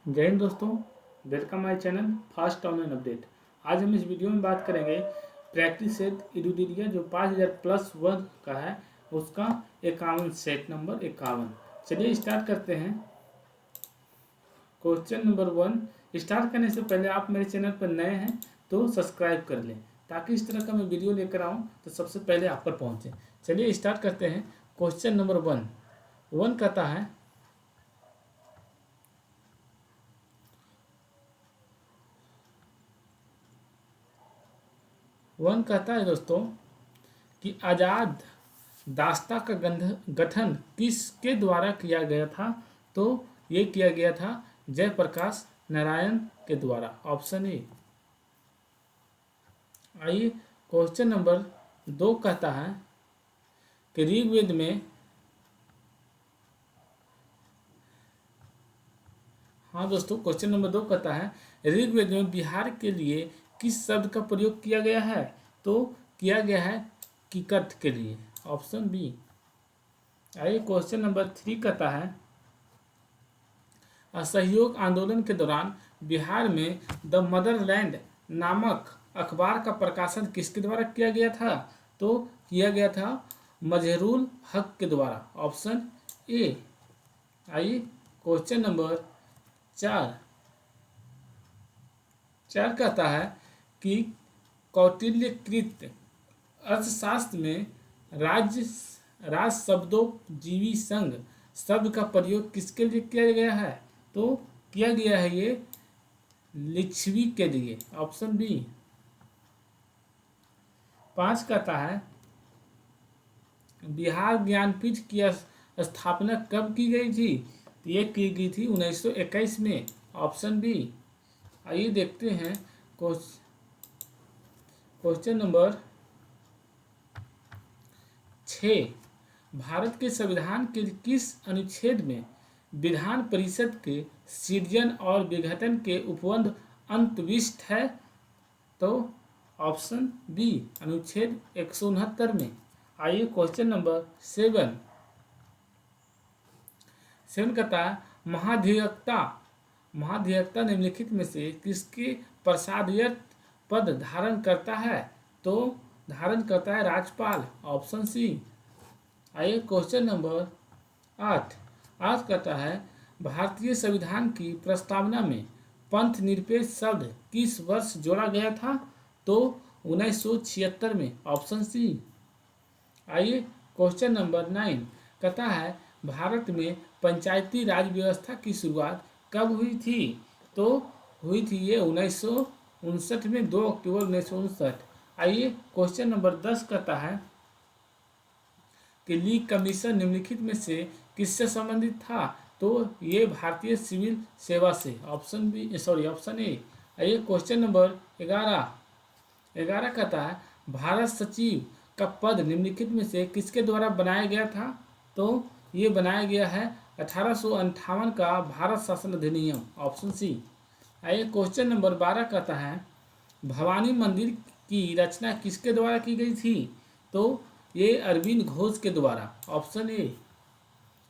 जय हिंद दोस्तों, welcome my channel fast online update. आज हम इस वीडियो में बात करेंगे प्रैक्टिस सेट इडुडिया जो 5000 प्लस वर्ग का है, उसका 51 सेट नंबर 51। चलिए स्टार्ट करते हैं। Question number 1। स्टार्ट करने से पहले आप मेरे चैनल पर नए हैं तो सब्सक्राइब कर लें, ताकि इस तरह का मैं वीडियो लेकर आऊँ तो सबसे पहले आप पर पहुँचे। चलिए स्टार्ट करते हैं। क्वेश्चन नंबर 1 कहता है, दोस्तों कि आज़ाद दास्ता का गठन किसके द्वारा किया गया था? तो ये किया गया था जयप्रकाश नारायण के द्वारा। Option A. आइए क्वेश्चन नंबर 2 कहता है कि ऋग्वेद में, हाँ दोस्तों, क्वेश्चन नंबर 2 कहता है ऋग्वेद में बिहार के लिए किस शब्द का प्रयोग किया गया है? तो किया गया है किकट के लिए। Option B. आइए क्वेश्चन नंबर 3 कहता है असहयोग आंदोलन के दौरान बिहार में द मदरलैंड नामक अखबार का प्रकाशन किसके द्वारा किया गया था? तो किया गया था मजहरूल हक के द्वारा। Option A. आइए क्वेश्चन नंबर 4 कहता है कि कौटिल्यकृत अर्थशास्त्र में राज्य राज शब्दोपजीवी संघ शब्द का प्रयोग किसके लिए किया गया है? तो किया गया है ये लिच्छवी के लिए। Option B. 5 कहता है बिहार ज्ञानपीठ की स्थापना कब की गई थी? तो ये की गई थी 1921 में। Option B. आइए देखते हैं क्वेश्चन नंबर 6। भारत के संविधान के किस अनुच्छेद में विधान परिषद के सृजन और विघटन के उपबंध अंतर्विष्ट है? तो ऑप्शन बी, अनुच्छेद 169 में। आइए क्वेश्चन नंबर 7 कहता है महाधिवक्ता निम्नलिखित में से किसके प्रसादयत पद धारण करता है? तो धारण करता है राज्यपाल। Option C. आइए क्वेश्चन नंबर 8 कहता है भारतीय संविधान की प्रस्तावना में पंथ निरपेक्ष शब्द किस वर्ष जोड़ा गया था? तो 1976 में। Option C. आइए क्वेश्चन नंबर 9 कहता है भारत में पंचायती राज व्यवस्था की शुरुआत कब हुई थी? तो हुई थी ये 1959 में, 2 अक्टूबर 1959। आइए क्वेश्चन नंबर 10 कहता है कि लीग कमीशन निम्नलिखित में से किससे संबंधित था? तो ये भारतीय सिविल सेवा से। Option A. आइए क्वेश्चन नंबर 11 कहता है भारत सचिव का पद निम्नलिखित में से किसके द्वारा बनाया गया था? तो ये बनाया गया है 1858 का भारत शासन अधिनियम। Option C. आइए क्वेश्चन नंबर 12 कहता है भवानी मंदिर की रचना किसके द्वारा की गई थी? तो ये अरविंद घोष के द्वारा। Option A.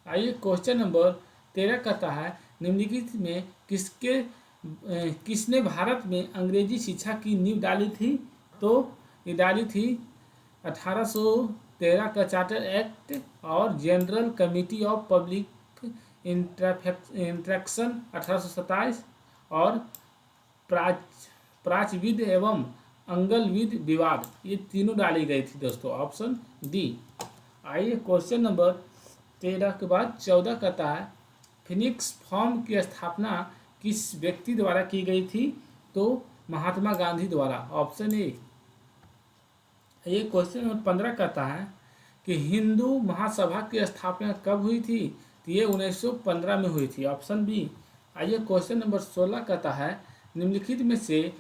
आइए क्वेश्चन नंबर 13 कहता है निम्नलिखित में किसने भारत में अंग्रेजी शिक्षा की नींव डाली थी? तो ये डाली थी 1813 का चार्टर एक्ट और general committee of public interaction 1827 और प्राच्यविद एवं अंगलविद विवाद, ये तीनों डाली गई थी दोस्तों। Option D. आइए क्वेश्चन नंबर 13 के बाद 14 कहता है फिनिक्स फॉर्म की स्थापना किस व्यक्ति द्वारा की गई थी? तो महात्मा गांधी द्वारा। Option A. ये क्वेश्चन नंबर 15 कहता है कि हिंदू महासभा की स्थापना कब हुई थी? तो ये 1915 में हुई थी। Option B. आइए क्वेश्चन नंबर 16 कहता है निम्नलिखित में से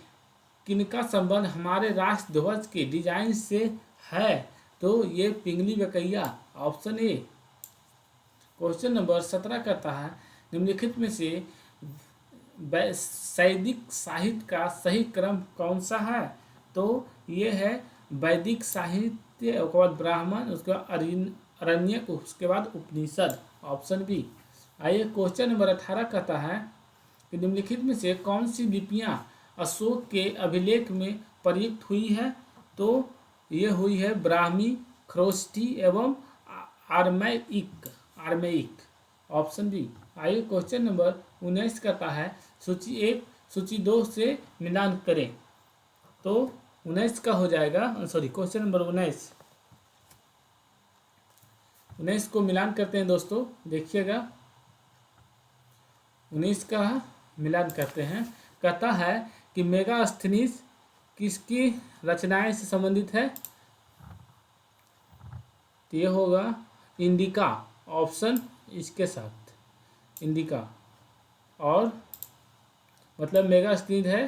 किनका संबंध हमारे राष्ट्र ध्वज के डिजाइन से है? तो ये Pingali Venkayya. Option A. Question number 17 कहता है निम्नलिखित में से वैदिक साहित्य का सही क्रम कौन सा है? तो ये है वैदिक साहित्य, उसके बाद ब्राह्मण, उसके बाद अरण्यक, उसके बाद उपनिषद। Option B. आइए क्वेश्चन नंबर 18 कहता है कि निम्नलिखित में से कौन सी लिपियां अशोक के अभिलेख में प्रयुक्त हुई है? तो ये हुई है ब्राह्मी, खरोष्ठी एवं आर्मेइक। आर्मेइक ऑप्शन बी। आइए क्वेश्चन नंबर 19 कहता है सूची 1 सूची 2 से मिलान करें। तो 19 का हो जाएगा, सॉरी क्वेश्चन नंबर 19 को मिलान करते हैं दोस्तों, देखिएगा 19 का मिलान करते हैं। कहता है कि मेगास्थनीज किसकी रचनाएं से संबंधित है? तो ये होगा इंडिका, ऑप्शन इसके साथ इंडिका। और मतलब मेगास्थनीज है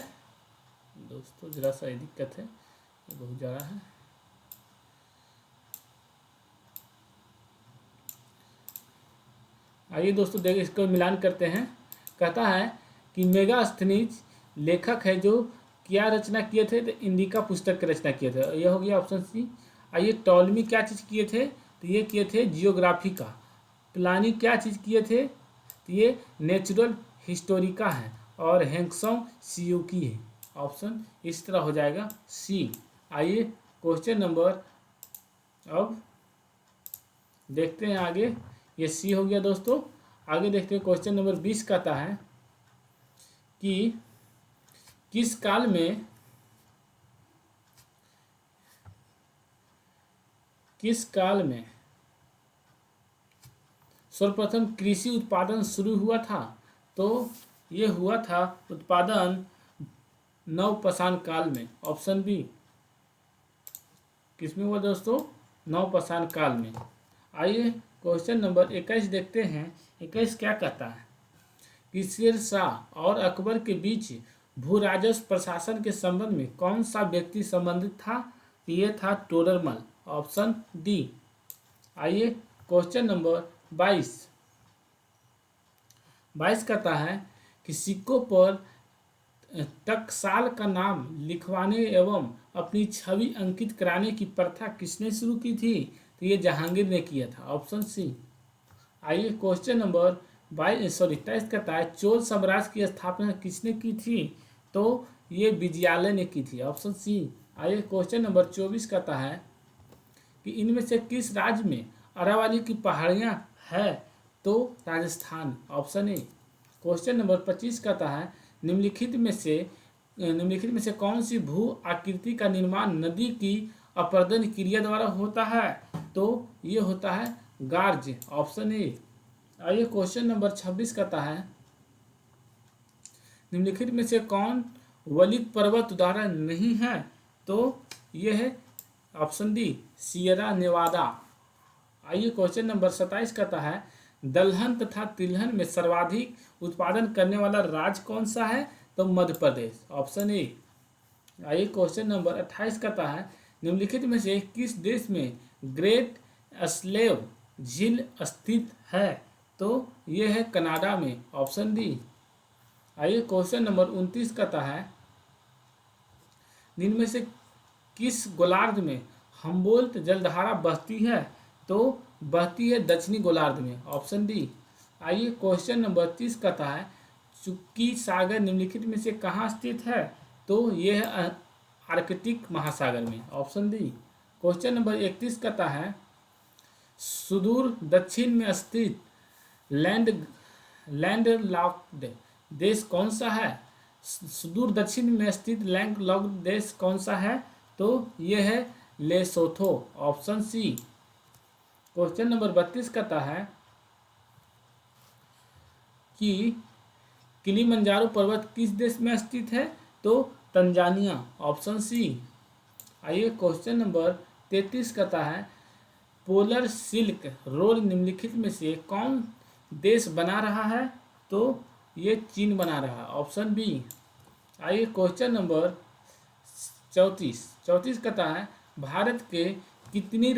दोस्तों, जरा सा दिक्कत है, ये बहुत ज़्यादा है। आइए दोस्तों देखिए, इसको मिलान करते हैं। कहता है कि मेगास्थनीज लेखक है जो क्या रचना किए थे? तो इंडिका पुस्तक की रचना किए थे, यह हो गया ऑप्शन सी। आइए टॉलमी क्या चीज़ किए थे? तो ये किए थे जियोग्राफी का। प्लानी क्या चीज़ किए थे? तो ये नेचुरल हिस्टोरिका है। और हैंगसोंग सियूकी है। ऑप्शन इस तरह हो जाएगा सी। आइए क्वेश्चन नंबर, अब देखते हैं आगे, ये सी हो गया दोस्तों। आगे देखते हैं क्वेश्चन नंबर 20 कहता है कि किस काल में सर्वप्रथम कृषि उत्पादन शुरू हुआ था? तो ये हुआ था उत्पादन नवपाषाण काल में। Option B. किसमें हुआ दोस्तों? नवपाषाण काल में। आइए क्वेश्चन नंबर 21 देखते हैं। 21 क्या कहता है कि शेर शाह और अकबर के बीच भू राजस्व प्रशासन के संबंध में कौन सा व्यक्ति संबंधित था? ये था टोडरमल। Option D. आइए क्वेश्चन नंबर 22 कहता है कि सिक्कों पर टकसाल का नाम लिखवाने एवं अपनी छवि अंकित कराने की प्रथा किसने शुरू की थी? तो ये जहांगीर ने किया था। Option C. आइए क्वेश्चन नंबर 23 कहता है चोल साम्राज्य की स्थापना किसने की थी? तो ये विजयालय ने की थी। Option C. आइए क्वेश्चन नंबर 24 कहता है कि इनमें से किस राज्य में अरावली की पहाड़ियाँ है? तो Rajasthan. Option A. Question number 25 कहता है निम्नलिखित में से कौन सी भू आकृति का निर्माण नदी की अपरदन क्रिया द्वारा होता है? तो ये होता है गार्ज। Option A. आइए क्वेश्चन नंबर 26 कहता है निम्नलिखित में से कौन वलित पर्वत उदाहरण नहीं है? तो यह है ऑप्शन डी सियरा नेवादा। आइए क्वेश्चन नंबर 27 कहता है दलहन तथा तिलहन में सर्वाधिक उत्पादन करने वाला राज्य कौन सा है? तो मध्य प्रदेश। Option A. आइए क्वेश्चन नंबर 28 कहता है निम्नलिखित में से किस देश में ग्रेट स्लेव झील स्थित है? तो ये है कनाडा में। Option D. आइए क्वेश्चन नंबर 29 कहता है इनमें से किस गोलार्ध में हम्बोल्ट जलधारा बहती है? तो बहती है दक्षिणी गोलार्ध में। Option D. आइए क्वेश्चन नंबर 30 कहता है चुक्की सागर निम्नलिखित में से कहाँ स्थित है? तो यह है आर्कटिक महासागर में। Option D. क्वेश्चन नंबर 31 कहता है सुदूर दक्षिण में स्थित लैंडलॉक्ड देश कौन सा है? सुदूर दक्षिण में स्थित लैंडलॉक्ड देश कौन सा है? तो यह है Lesotho. Option C. Question number 32 कहता है कि किलिमंजारो पर्वत किस देश में स्थित है? तो तंजानिया। Option C. आइए क्वेश्चन नंबर 33 कहता है पोलर सिल्क रोड निम्नलिखित में से कौन देश बना रहा है? तो ये चीन बना रहा है। Option B. आइए क्वेश्चन नंबर 34 कहता है भारत के कितने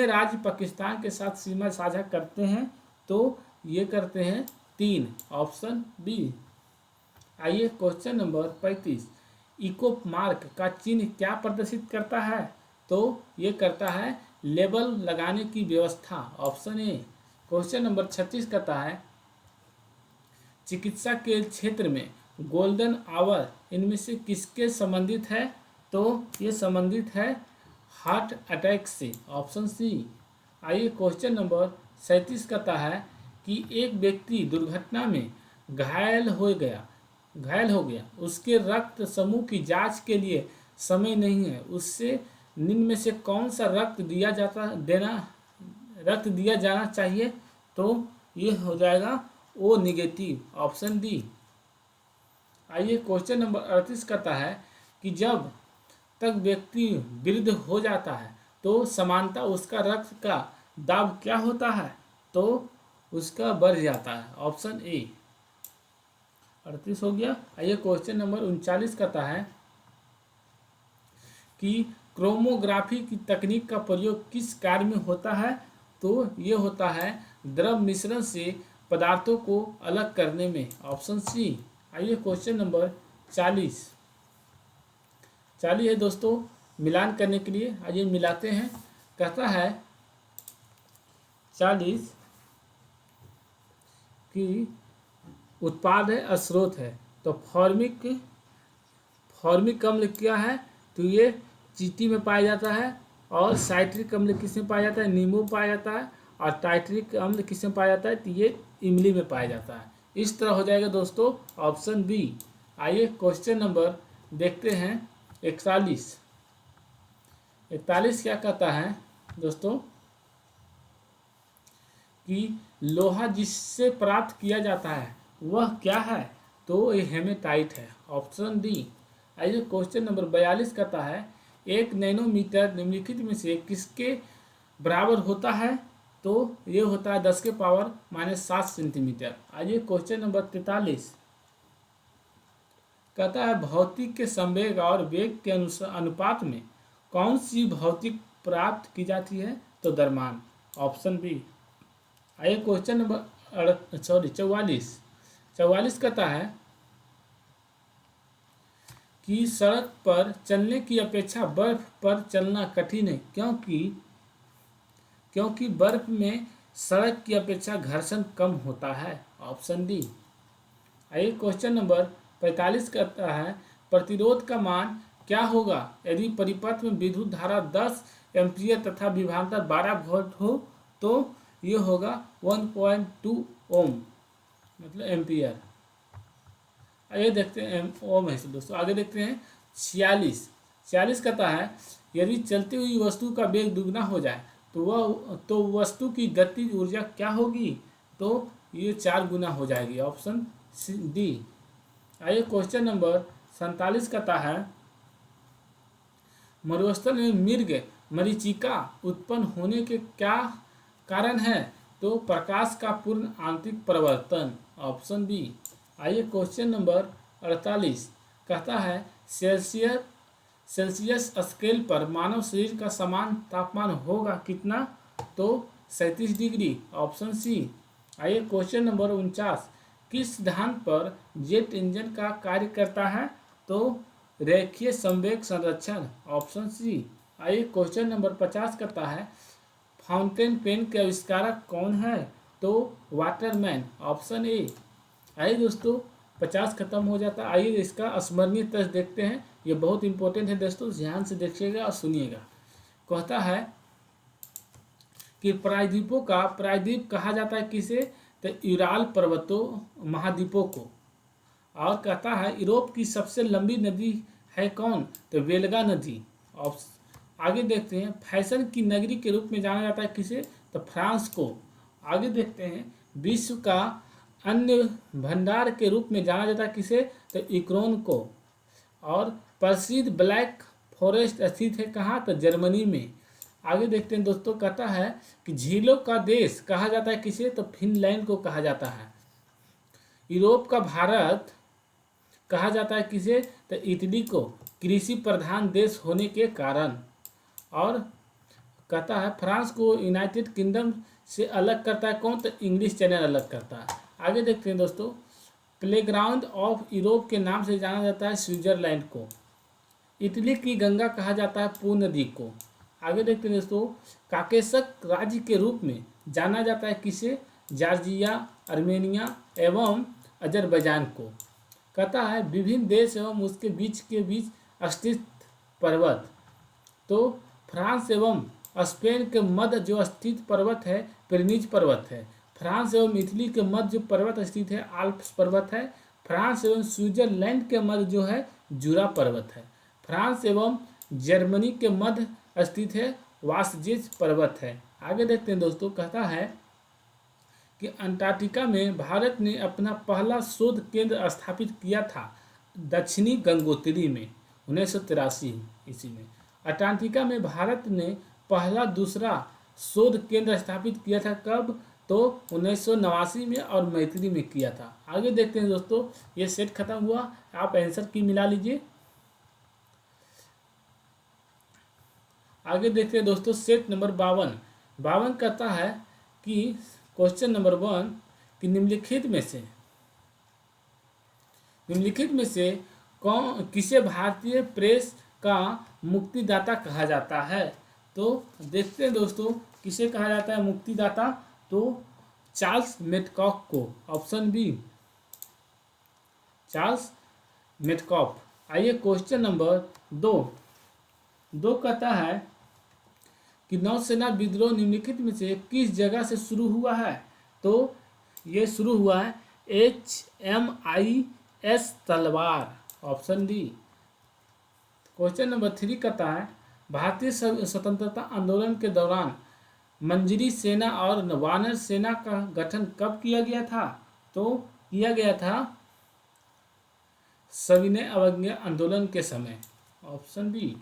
राज्य पाकिस्तान के साथ सीमा साझा करते हैं? तो ये करते हैं 3। Option B. आइए क्वेश्चन नंबर 35 इको मार्क का चिन्ह क्या प्रदर्शित करता है? तो ये करता है लेबल लगाने की व्यवस्था। Option A. क्वेश्चन नंबर 36 कहता है चिकित्सा के क्षेत्र में गोल्डन आवर इनमें से किसके संबंधित है? तो ये संबंधित है हार्ट अटैक से, ऑप्शन सी। आइए क्वेश्चन नंबर 37 कहता है कि एक व्यक्ति दुर्घटना में घायल हो गया, उसके रक्त समूह की जांच के लिए समय नहीं है, उससे निम्न में से कौन सा रक्त दिया जाना चाहिए? तो ये हो जाएगा ओ निगेटिव, ऑप्शन डी। आइए क्वेश्चन नंबर 38 कहता है कि जब तक व्यक्ति वृद्ध हो जाता है तो समानता उसका रक्त का दाब क्या होता है? तो उसका बढ़ जाता है, ऑप्शन ए। 38 हो गया। आइए क्वेश्चन नंबर 39 कहता है कि क्रोमोग्राफी की तकनीक का प्रयोग किस कार्य में होता है? तो ये होता है द्रव मिश्रण से पदार्थों को अलग करने में, ऑप्शन सी। आइए क्वेश्चन नंबर 40 है दोस्तों, मिलान करने के लिए। आइए मिलाते हैं। कहता है 40 कि उत्पाद है, स्रोत है, तो फॉर्मिक अम्ल क्या है? तो ये चींटी में पाया जाता है। और साइट्रिक अम्ल किस में पाया जाता है? नींबू में पाया जाता है। और टाइट्रिक अम्ल किस में पाया जाता है? तो ये इमली में पाया जाता है। इस तरह हो जाएगा दोस्तों, ऑप्शन बी। आइए क्वेश्चन नंबर देखते हैं 41 क्या कहता है दोस्तों कि लोहा जिससे प्राप्त किया जाता है वह क्या है? तो ये हेमेटाइट है, ऑप्शन डी। आइए क्वेश्चन नंबर 42 कहता है 1 नैनोमीटर निम्नलिखित में से किसके बराबर होता है? तो ये होता है 10⁻⁻7 सेंटीमीटर। आइए क्वेश्चन नंबर 43 कहता है भौतिक के संवेग और वेग के अनुपात में कौन सी भौतिक प्राप्त की जाती है? तो द्रव्यमान, ऑप्शन बी। आइए क्वेश्चन नंबर 44 कहता है कि सड़क पर चलने की अपेक्षा बर्फ पर चलना कठिन है, क्योंकि बर्फ में सड़क की अपेक्षा घर्षण कम होता है, ऑप्शन डी। आइए क्वेश्चन नंबर 45 कहता है प्रतिरोध का मान क्या होगा यदि परिपथ में विद्युत धारा 10 एम्पीयर तथा विभवांतर 12 वोल्ट हो? तो ये होगा 1.2 ओम, मतलब एम्पियर। आइए देखते हैं ओम है दोस्तों। आगे देखते हैं 46 कहता है यदि चलती हुई वस्तु का वेग दुगना हो जाए तो वस्तु की गतिज ऊर्जा क्या होगी? तो ये 4 गुना हो जाएगी, ऑप्शन डी। आइए क्वेश्चन नंबर 47 कहता है मरुस्थल में मृग मरीचिका उत्पन्न होने के क्या कारण है? तो प्रकाश का पूर्ण आंतरिक परिवर्तन, ऑप्शन बी। आइए क्वेश्चन नंबर 48 कहता है सेल्सियस स्केल पर मानव शरीर का समान तापमान होगा कितना? तो 37 डिग्री, ऑप्शन सी। आइए क्वेश्चन नंबर 49 किस सिद्धांत पर जेट इंजन का कार्य करता है? तो रेखीय संवेग संरक्षण, ऑप्शन सी। आइए क्वेश्चन नंबर 50 कहता है फाउंटेन पेन के आविष्कारक कौन है? तो वाटरमैन, ऑप्शन ए। आइए दोस्तों 50 खत्म हो जाता है। आइए इसका स्मरणीय तर्ज देखते हैं, ये बहुत इंपॉर्टेंट है दोस्तों, ध्यान से देखिएगा और सुनिएगा। कहता है कि प्रायद्वीप कहा जाता है किसे? तो यूराल पर्वतों महाद्वीपों को। और कहता है यूरोप की सबसे लंबी नदी है कौन? तो वेल्गा नदी। आगे देखते हैं फैशन की नगरी के रूप में जाना जाता है किसे? तो फ्रांस को। आगे देखते हैं विश्व का अन्य भंडार के रूप में जाना जाता है किसे? तो यूक्रेन को। और प्रसिद्ध ब्लैक फॉरेस्ट स्थित है कहाँ? तो जर्मनी में। आगे देखते हैं दोस्तों, कहता है कि झीलों का देश कहा जाता है किसे? तो फिनलैंड को कहा जाता है। यूरोप का भारत कहा जाता है किसे? तो इटली को, कृषि प्रधान देश होने के कारण। और कहता है फ्रांस को यूनाइटेड किंगडम से अलग करता है कौन? तो इंग्लिश चैनल अलग करता है। आगे देखते हैं दोस्तों, प्लेग्राउंड ऑफ यूरोप के नाम से जाना जाता है स्विट्जरलैंड को। इटली की गंगा कहा जाता है पो नदी को। आगे देखते हैं दोस्तों, काकेशस राज्य के रूप में जाना जाता है किसे? जॉर्जिया, आर्मेनिया एवं अजरबैजान को। कहता है विभिन्न देश एवं उसके बीच स्थित पर्वत। तो फ्रांस एवं स्पेन के मध्य जो स्थित पर्वत है पिरेनीज पर्वत है। फ्रांस एवं इटली के मध्य जो पर्वत स्थित है आल्प्स पर्वत है। फ्रांस एवं स्विट्जरलैंड के मध्य जो है जूरा पर्वत है। फ्रांस एवं जर्मनी के मध्य स्थित है वासजेज पर्वत है। आगे देखते हैं दोस्तों, कहता है कि अंटार्कटिका में भारत ने अपना पहला शोध केंद्र स्थापित किया था दक्षिणी गंगोत्री में 1983 ईस्वी में। अंटार्कटिका में भारत ने पहला दूसरा शोध केंद्र स्थापित किया था कब? तो 1989 में और मैत्री में किया था। आगे देखते हैं दोस्तों, ये सेट खत्म हुआ, आप आंसर की मिला लीजिए। आगे देखते हैं दोस्तों, सेट नंबर 52 कहता है कि क्वेश्चन नंबर 1 कि निम्नलिखित में से कौन किसे भारतीय प्रेस का मुक्तिदाता कहा जाता है? तो देखते हैं दोस्तों, किसे कहा जाता है मुक्तिदाता? तो चार्ल्स मेडकॉक को। Option B Charles Medcock. आइए क्वेश्चन नंबर 2 कहता है कि नौसेना विद्रोह निम्नलिखित में से किस जगह से शुरू हुआ है? तो ये शुरू हुआ है HMIS तलवार। Option D. क्वेश्चन नंबर 3 कहता है भारतीय स्वतंत्रता आंदोलन के दौरान मंजरी सेना और वानर सेना का गठन कब किया गया था? तो किया गया था सविनय अवज्ञा आंदोलन के समय। Option B.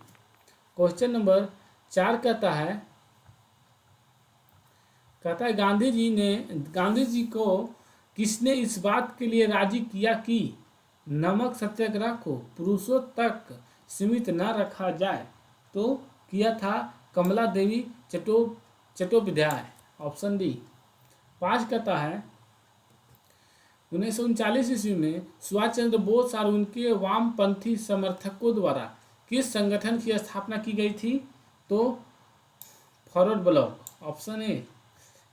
क्वेश्चन नंबर 4 कहता है गांधी जी को किसने इस बात के लिए राजी किया कि नमक सत्याग्रह को पुरुषों तक सीमित न रखा जाए? तो किया था कमला देवी चट्टोपाध्याय। Option D. 5 कहता है 1939 ईस्वी में सुभाष चंद्र बोस और उनके वामपंथी समर्थकों द्वारा किस संगठन की स्थापना की गई थी? तो फॉरवर्ड ब्लॉक। Option A.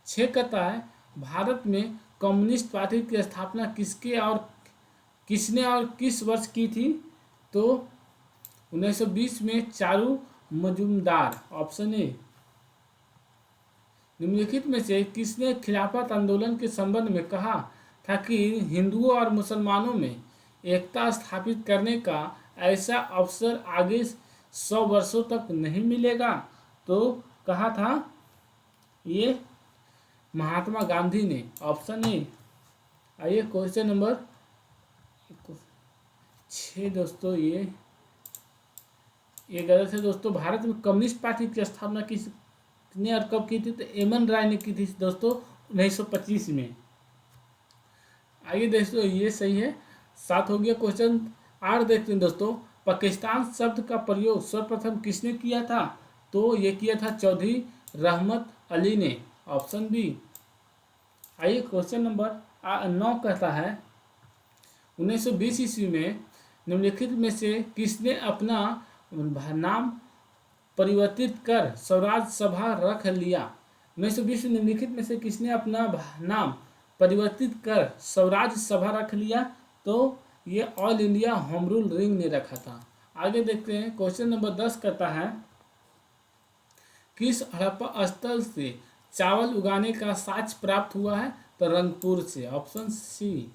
6 कहता है भारत में कम्युनिस्ट पार्टी की स्थापना किसने और किस वर्ष की थी? तो 1920 में चारू मजूमदार। Option A. निम्नलिखित में से किसने खिलाफत आंदोलन के संबंध में कहा था कि हिंदुओं और मुसलमानों में एकता स्थापित करने का ऐसा अवसर आगे 100 वर्षों तक नहीं मिलेगा? तो कहा था ये महात्मा गांधी ने। Option A. आइए क्वेश्चन नंबर 6 दोस्तों, ये गलत है दोस्तों। भारत में कम्युनिस्ट पार्टी की स्थापना किसने और कब की थी? तो एमएन राय ने की थी दोस्तों 1925 में। आइए दोस्तों, ये सही है। 7 हो गया। क्वेश्चन 8 देखते हैं दोस्तों, पाकिस्तान शब्द का प्रयोग सर्वप्रथम किसने किया था? तो ये किया था चौधरी रहमत अली ने। Option B. आइए क्वेश्चन नंबर 9 कहता है 1920 ईस्वी में निम्नलिखित में से किसने अपना नाम परिवर्तित कर स्वराज सभा रख लिया? 1920 में निम्नलिखित में से किसने अपना नाम परिवर्तित कर स्वराज सभा रख लिया? तो ये all India home rule ring ने रखा था। आगे देखते हैं क्वेश्चन नंबर 10 कहता है किस हड़प्पा स्थल से चावल उगाने का साक्ष्य प्राप्त हुआ है? तो रंगपुर से। Option C.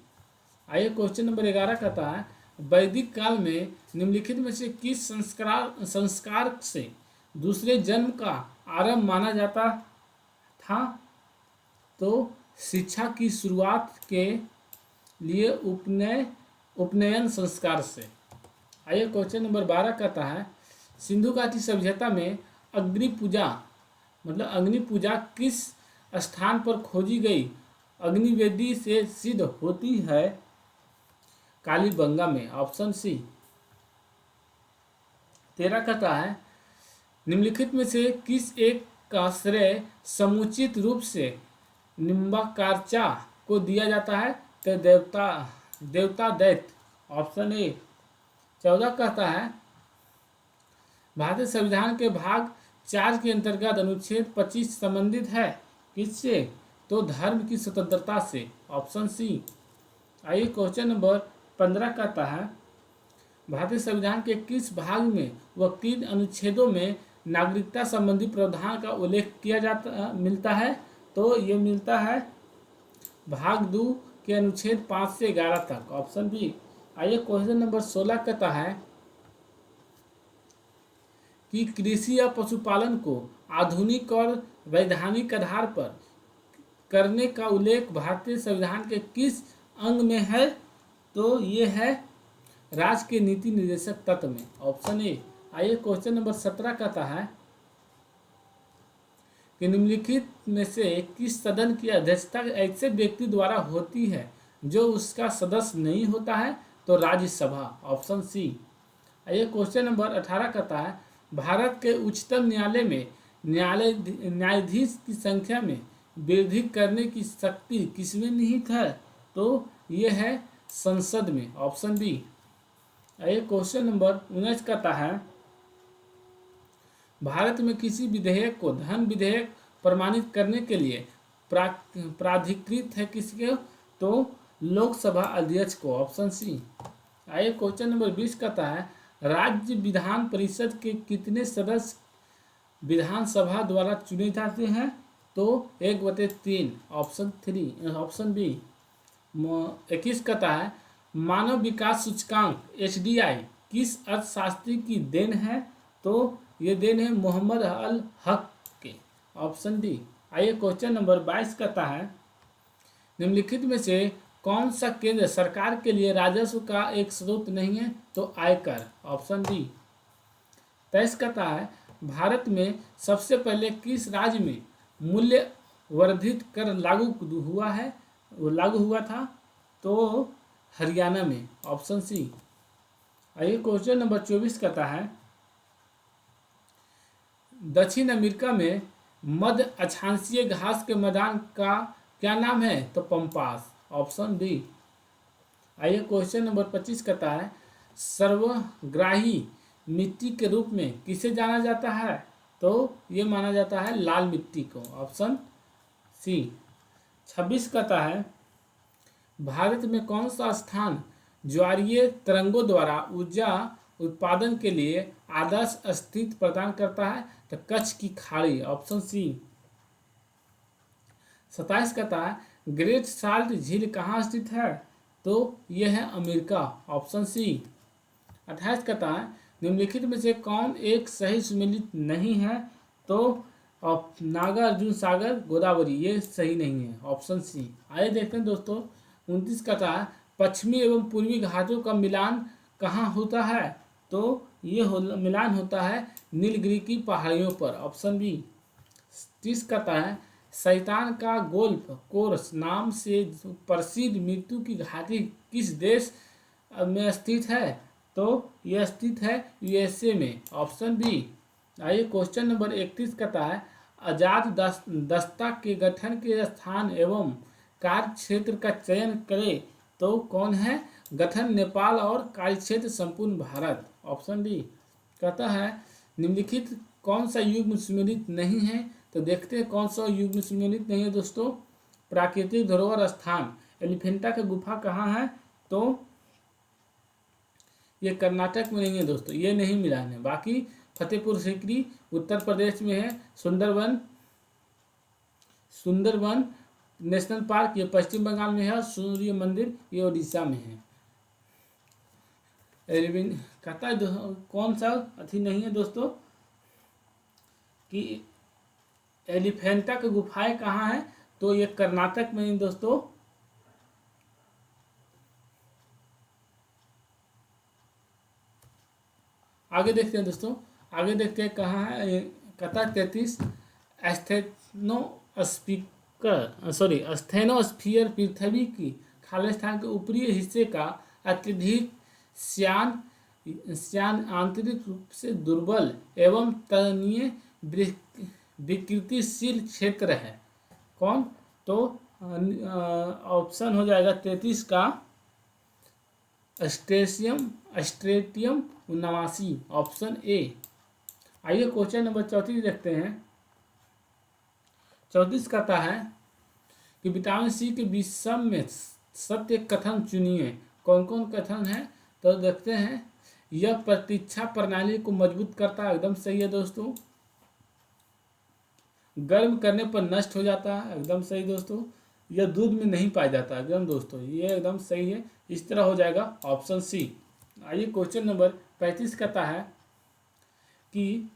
आइए क्वेश्चन नंबर 11 कहता है वैदिक काल में निम्नलिखित में से किस संस्कार से दूसरे जन्म का आरंभ माना जाता था? तो शिक्षा की शुरुआत के लिए उपनयन संस्कार से। आइए क्वेश्चन नंबर 12 कहता है सिंधु घाटी सभ्यता में अग्नि पूजा किस स्थान पर खोजी गई अग्निवेदी से सिद्ध होती है? कालीबंगा में। ऑप्शन सी। 13 कहता है निम्नलिखित में से किस एक का श्रेय समुचित रूप से निम्बार्का को दिया जाता है? तो देवता दैत्य। Option A. 14 कहता है भारतीय संविधान के भाग 4 के अंतर्गत अनुच्छेद 25 संबंधित है किससे? तो धर्म की स्वतंत्रता से। Option C. आइए क्वेश्चन नंबर 15 कहता है, भारतीय संविधान के किस भाग में व किन अनुच्छेदों में नागरिकता संबंधी प्रावधान का उल्लेख किया जाता मिलता है? तो ये मिलता है भाग 2 के अनुच्छेद 5 से 11 तक, ऑप्शन बी। आइए क्वेश्चन नंबर 16 कहता है कि कृषि या पशुपालन को आधुनिक और वैधानिक आधार पर करने का उल्लेख भारतीय संविधान के किस अंग में है? तो ये है राज्य के नीति निर्देशक तत्व में, ऑप्शन ए। आइए क्वेश्चन नंबर 17 कहता है कि निम्नलिखित में से किस सदन की अध्यक्षता ऐसे व्यक्ति द्वारा होती है जो उसका सदस्य नहीं होता है? तो राज्यसभा, ऑप्शन सी। आइए क्वेश्चन नंबर 18 कहता है, भारत के उच्चतम न्यायालय में न्यायाधीश की संख्या में वृद्धि करने की शक्ति किसमें निहित है? तो ये है संसद में, ऑप्शन बी। आइए क्वेश्चन नंबर 19 कहता है, भारत में किसी विधेयक को धन विधेयक प्रमाणित करने के लिए प्राधिकृत है किसके? तो लोकसभा अध्यक्ष को, ऑप्शन सी। आइए क्वेश्चन नंबर 20 कहता है, राज्य विधान परिषद के कितने सदस्य विधानसभा द्वारा चुने जाते हैं? तो 1/3, ऑप्शन बी। 21 कहता है, मानव विकास सूचकांक HDI किस अर्थशास्त्री की देन है? तो ये देन है मोहम्मद अल हक के, ऑप्शन डी। आइए क्वेश्चन नंबर 22 कहता है, निम्नलिखित में से कौन सा केंद्र सरकार के लिए राजस्व का एक स्रोत नहीं है? तो आयकर, ऑप्शन डी। 23 कहता है, भारत में सबसे पहले किस राज्य में मूल्य वर्धित कर लागू हुआ था? तो हरियाणा में, ऑप्शन सी। आइए क्वेश्चन नंबर 24 कहता है, दक्षिण अमेरिका में मध्य अक्षांशीय घास के मैदान का क्या नाम है? तो पंपास, ऑप्शन डी। आइए क्वेश्चन नंबर 25 कहता है, सर्वग्राही मिट्टी के रूप में किसे जाना जाता है? तो ये माना जाता है लाल मिट्टी को, ऑप्शन सी। 26 कहता है, भारत में कौन सा स्थान ज्वारीय तरंगों द्वारा ऊर्जा उत्पादन के लिए आदर्श स्थिति प्रदान करता है? तो कच्छ की खाड़ी, ऑप्शन सी। 27 कहता है, ग्रेट साल्ट झील कहाँ स्थित है? तो यह है अमेरिका, ऑप्शन सी। 28 कहता है, निम्नलिखित में से कौन एक सही सुमेलित नहीं है? तो नागार्जुन सागर गोदावरी, ये सही नहीं है, ऑप्शन सी। आइए देखते हैं दोस्तों 29 कहता है, पश्चिमी एवं पूर्वी घाटों का मिलान कहाँ होता है? तो ये मिलान होता है नीलगिरी की पहाड़ियों पर, ऑप्शन बी। 30 कहता है, शैतान का गोल्फ कोर्स नाम से प्रसिद्ध मृत्यु की घाटी किस देश में स्थित है? तो यह स्थित है USA में, ऑप्शन बी। आइए क्वेश्चन नंबर 31 कहता है, आजाद दस्ता के गठन के स्थान एवं कार्य क्षेत्र का चयन करें तो कौन है? गठन नेपाल और कार्यक्षेत्र संपूर्ण भारत, ऑप्शन डी। कहता है, निम्नलिखित कौन सा युग्म सुमेलित नहीं है? तो देखते हैं कौन सा युग्म सुमेलित नहीं है दोस्तों। प्राकृतिक धरोहर स्थान एलिफेंटा की गुफा कहाँ है? तो ये कर्नाटक में नहीं है दोस्तों, ये नहीं मिलान है। बाकी फतेहपुर सीकरी उत्तर प्रदेश में है, सुंदरवन नेशनल पार्क ये पश्चिम बंगाल में है, और सूर्य मंदिर ये उड़ीसा में है। कहता है कौन सा अथी नहीं है दोस्तों कि एलिफेंटा की गुफाएं कहाँ है? तो ये कर्नाटक में है दोस्तों। आगे देखते हैं दोस्तों, आगे देखते हैं कहाँ है। कहता है 33, स्थेनोस्फीयर पृथ्वी की खालिस्तान के ऊपरी हिस्से का अत्यधिक श्यान आंतरिक रूप से दुर्बल एवं तन्यीय विकृतिशील क्षेत्र है। कौन? तो ऑप्शन हो जाएगा 33 का स्ट्रेटियम 79, ऑप्शन ए। आइए क्वेश्चन नंबर 34 देखते हैं। 34 कहता है कि विटामिन सी के विषम में सत्य कथन चुनिए। कौन कौन कथन है तो देखते हैं। यह प्रतीक्षा प्रणाली को मजबूत करता है, एकदम सही है दोस्तों। गर्म करने पर नष्ट हो जाता है, एकदम सही दोस्तों। यह दूध में नहीं पाया जाता, एकदम दोस्तों ये एकदम सही है। इस तरह हो जाएगा ऑप्शन सी। आइए क्वेश्चन नंबर 35 कहता है कि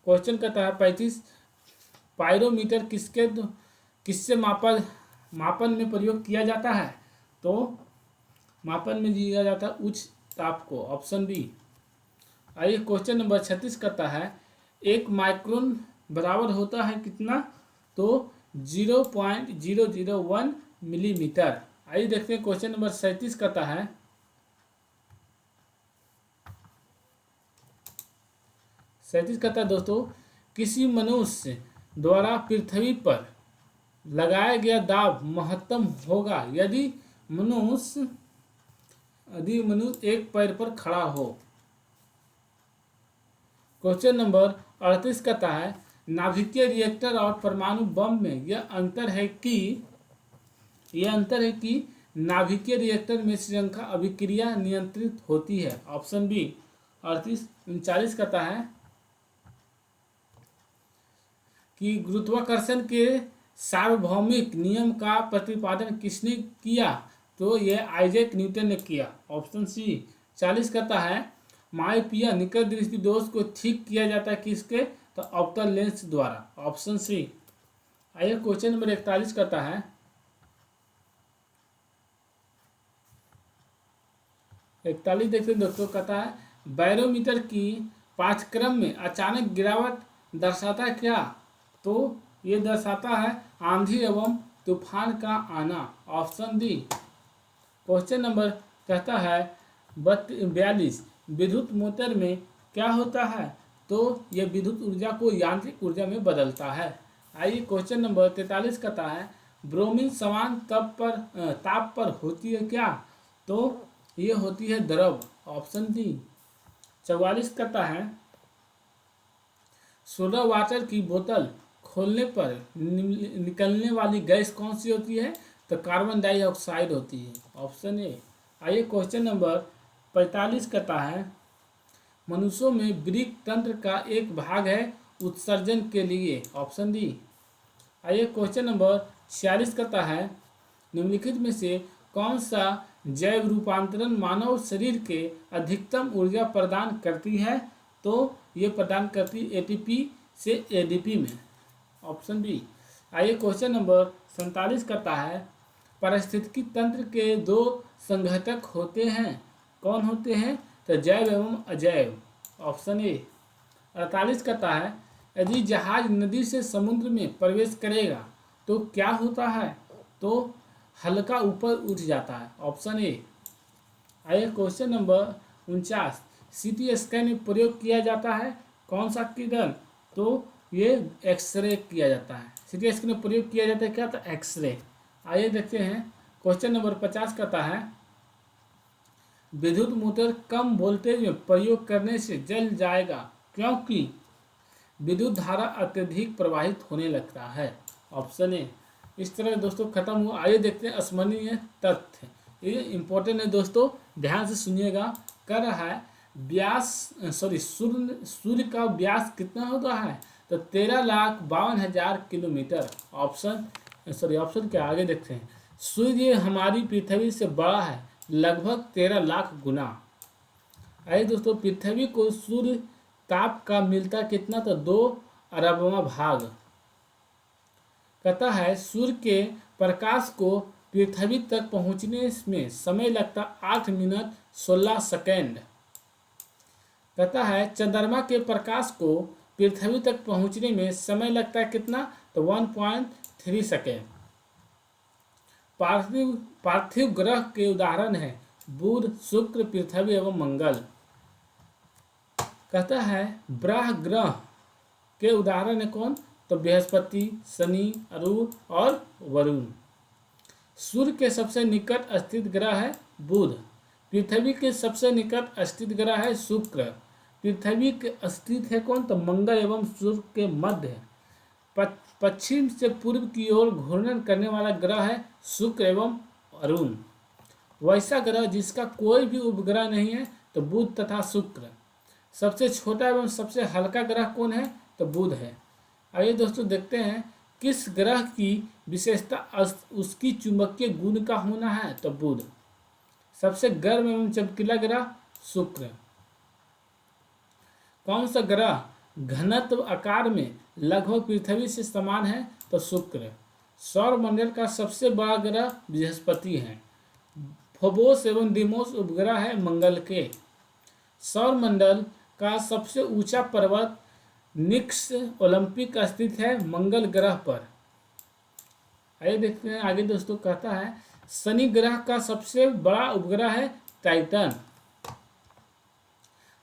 क्वेश्चन कहता है 35, पायरोमीटर किससे मापन में प्रयोग किया जाता है। तो मापन में दिया जाता है उच्च ताप को, ऑप्शन बी। आइए क्वेश्चन नंबर 36 कहता है 1 माइक्रोन बराबर होता है कितना, तो 0.001 मिलीमीटर। आइए देखते हैं क्वेश्चन नंबर 37 कहता है 37 कहता है दोस्तों, किसी मनुष्य द्वारा पृथ्वी पर लगाया गया दाब महत्तम होगा यदि मनुष्य एक पैर पर खड़ा हो। क्वेश्चन नंबर 38 कहता है नाभिकीय रिएक्टर और परमाणु बम में यह अंतर है कि नाभिकीय रिएक्टर में श्रृंखला अभिक्रिया नियंत्रित होती है, ऑप्शन बी। 39 कहता है कि गुरुत्वाकर्षण के सार्वभौमिक नियम का प्रतिपादन किसने किया, तो यह आइजैक न्यूटन ने किया, ऑप्शन सी। 40 कहता है मायोपिया निकट दृष्टि दोष को ठीक किया जाता है किसके, तो ऑप्टल लेंस द्वारा, ऑप्शन सी। आइए क्वेश्चन नंबर 41 कहता है 41 देखते हैं दोस्तों, कहता है बैरोमीटर की पाठ्यक्रम में अचानक गिरावट दर्शाता है क्या, तो ये दर्शाता है आंधी एवं तूफान का आना, ऑप्शन डी। क्वेश्चन नंबर कहता है 42, विद्युत मोटर में क्या होता है, तो यह विद्युत ऊर्जा को यांत्रिक ऊर्जा में बदलता है। आइए क्वेश्चन नंबर 43 कहता है ब्रोमीन समान ताप पर होती है क्या, तो ये होती है द्रव, ऑप्शन डी। 44 कहता है सोडा वाटर की बोतल खोलने पर निकलने वाली गैस कौन सी होती है, तो कार्बन डाइऑक्साइड होती है, ऑप्शन ए। आइए क्वेश्चन नंबर 45 कहता है मनुष्यों में वृक्क तंत्र का एक भाग है उत्सर्जन के लिए, ऑप्शन डी। आइए क्वेश्चन नंबर 46 कहता है निम्नलिखित में से कौन सा जैव रूपांतरण मानव शरीर के अधिकतम ऊर्जा प्रदान करती है, तो ये प्रदान करती एटीपी से एडीपी में, ऑप्शन बी। आइए क्वेश्चन नंबर 47 करता है पारिस्थितिकी तंत्र के 2 संघटक होते हैं, कौन होते हैं, तो जैव एवं अजैव, ऑप्शन ए। 48 कहता है यदि जहाज नदी से समुद्र में प्रवेश करेगा तो क्या होता है, तो हल्का ऊपर उठ जाता है, ऑप्शन ए। आइए क्वेश्चन नंबर 49, सीटी स्कैन में प्रयोग किया जाता है कौन सा किरण, तो ये एक्सरे किया जाता है। सीटी स्कैन में प्रयोग किया जाता है क्या, तो एक्सरे। आइए देखते हैं क्वेश्चन नंबर 50 कहता है विद्युत मोटर कम वोल्टेज में प्रयोग करने से जल जाएगा क्योंकि विद्युत धारा अत्यधिक प्रवाहित होने लगता है, ऑप्शन ए। इस तरह दोस्तों खत्म हुआ। आइए देखते हैं स्मरणीय तथ्य, ये इंपॉर्टेंट है दोस्तों, ध्यान से सुनिएगा। कर रहा है सूर्य का व्यास कितना होता है, तो 13,52,000 किलोमीटर, ऑप्शन के आगे देखते हैं। सूर्य हमारी पृथ्वी से बड़ा है लगभग 13 लाख गुना। आइए दोस्तों पृथ्वी को सूर्य ताप का मिलता कितना, तो 2 अरबवां भाग। कहता है सूर्य के प्रकाश को पृथ्वी तक पहुंचने में समय लगता 8 मिनट 16 सेकेंड। कहता है चंद्रमा के प्रकाश को पृथ्वी तक पहुंचने में समय लगता है कितना, तो 1.3 सेकेंड। पार्थिव ग्रह के उदाहरण है बुध, शुक्र, पृथ्वी एवं मंगल। कहता है ग्रह के उदाहरण है कौन, तो बृहस्पति, शनि, अरुण और वरुण। सूर्य के सबसे निकट स्थित ग्रह है बुध। पृथ्वी के सबसे निकट स्थित ग्रह है शुक्र। पृथ्वी के स्थित है कौन, तो मंगल एवं सूर्य के मध्य। पश्चिम से पूर्व की ओर घूर्णन करने वाला ग्रह है शुक्र एवं अरुण। वैसा ग्रह जिसका कोई भी उपग्रह नहीं है तो बुध तथा शुक्र। सबसे छोटा एवं सबसे हल्का ग्रह कौन है तो बुध है। आइए दोस्तों देखते हैं किस ग्रह की विशेषता उसकी चुंबकीय गुण का होना है तो बुध। सबसे गर्म एवं चमकीला ग्रह शुक्र। कौन सा ग्रह घनत्व आकार में लगभग पृथ्वी से समान है तो शुक्र। सौर मंडल का सबसे बड़ा ग्रह बृहस्पति है। फोबोस एवं डिमोस उपग्रह है मंगल के। सौर मंडल का सबसे ऊंचा पर्वत निक्स ओलंपिक स्थित है मंगल ग्रह पर। आइए देखते हैं आगे दोस्तों। कहता है शनि ग्रह का सबसे बड़ा उपग्रह है टाइटन।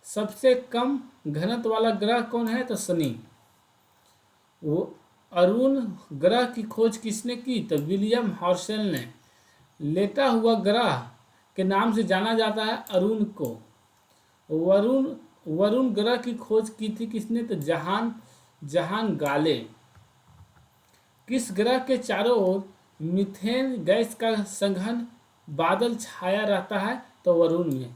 सबसे कम घनत्व वाला ग्रह कौन है तो शनि। वो अरुण ग्रह की खोज किसने की तो विलियम हर्शेल ने। लेटा हुआ ग्रह के नाम से जाना जाता है अरुण को। वरुण ग्रह की खोज की थी किसने तो जहान गाले। किस ग्रह के चारों ओर मीथेन गैस का सघन बादल छाया रहता है तो वरुण में।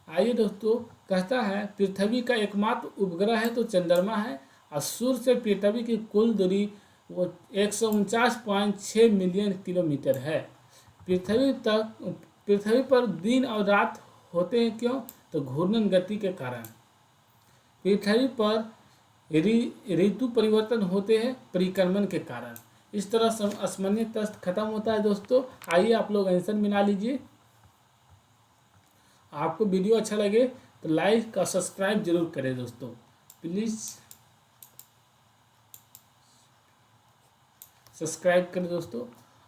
आइए दोस्तों। कहता है पृथ्वी का एकमात्र उपग्रह है तो चंद्रमा है और सूर्य से पृथ्वी की कुल दूरी वो 149.6 मिलियन किलोमीटर है। पृथ्वी पर दिन और रात होते हैं क्यों तो घूर्णन गति के कारण। पृथ्वी पर ऋतु परिवर्तन होते हैं परिक्रमण के कारण। इस तरह असमान्य तस्त खत्म होता है दोस्तों। आइए आप लोग आंसर मिला लीजिए। आपको वीडियो अच्छा लगे तो लाइक और सब्सक्राइब जरूर करें दोस्तों प्लीज़। सब्सक्राइब करें दोस्तों।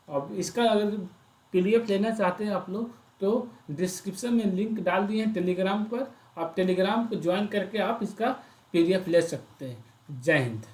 अब इसका अगर PDF लेना चाहते हैं आप लोग तो डिस्क्रिप्शन में लिंक डाल दिए हैं टेलीग्राम पर। आप टेलीग्राम को ज्वाइन करके आप इसका PDF ले सकते हैं। जय हिंद।